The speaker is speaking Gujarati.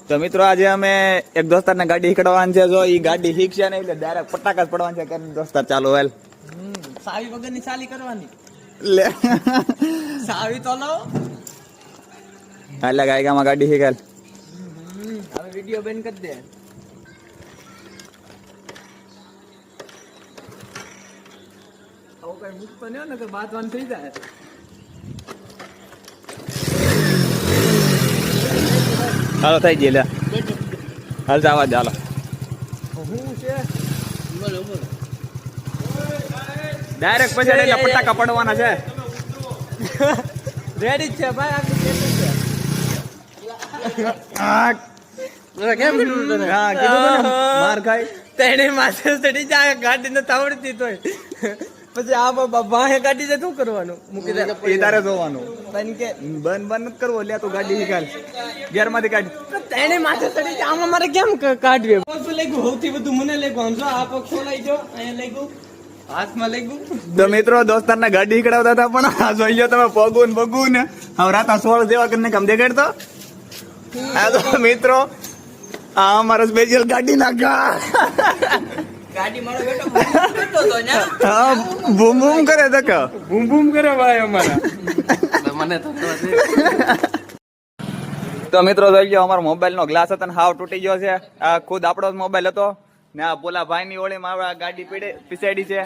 તો મિત્રો આજે અમે એક દોસ્તારને ગાડી હીકડવાની છે. જો ઈ ગાડી હીકશે ને એટલે ડાયરેક્ટ પટાકા જ પડવાનું છે કે દોસ્તાર ચાલુ હેલ સાવી વગરની ચાલી કરવાની લે સાવી તો લો એટલે ગાયકામાં ગાડી હીકેલ હવે વિડિયો બેન કરી દે. આવો કઈ મૂકતો નહી ને કે બાદવાન થઈ જાય. હાલો થઈ ગઈ લે હાલ જવા દે હાલો હું છે બોલો બોલો ડાયરેક્ટ પછી એટલે પટાકા પડવાના છે. રેડી છે ભાઈ આખી રેડી છે. હા કેમ કીધું તને? હા કીધું તું ને, માર ખાય તેને માથે ચડી જાય ગાડી ને તાવડતી તોય પછી આ બાહે ગાડી જાય શું કરવાનું મૂકી દે એ તારે જોવાનું પણ કે બંધ નથી કરવો લે તું ગાડી હીકાલ ગેર માંથી કાઢ તેને માથે ચડી જાય આમાં મારે કેમ કાઢવી પગ લાગ્યું સૌથી વધુ મને લાગ્યું આમ જો આ પગ ખોલાઈ ગયો અહીંયા લાગ્યું હાથમાં લાગ્યું. તો મિત્રો દોસ્તાર ને ગાડી હીકડાવતા હતા પણ આ જોઈ લો તમે પગુન બગુન હવે રાતા 16 જેવા કરીને કામ દેખાડતો. આ તો મિત્રો આ અમારો સ્પેશિયલ ગાડી ના ગા ગાડી મારો બેટો બેઠો તો ને હા બૂમ બૂમ કરે તો બૂમ બૂમ કરે ભાઈ અમારા મને તો તો મિત્રો જોઈ લો અમારો મોબાઈલ નો ગ્લાસ હતો ને હાવ તૂટી ગયો છે. આ ખુદ આપણો જ મોબાઈલ હતો ને આ પોલા ભાઈ ની ઓળીમાં ગાડી પીસાડી છે.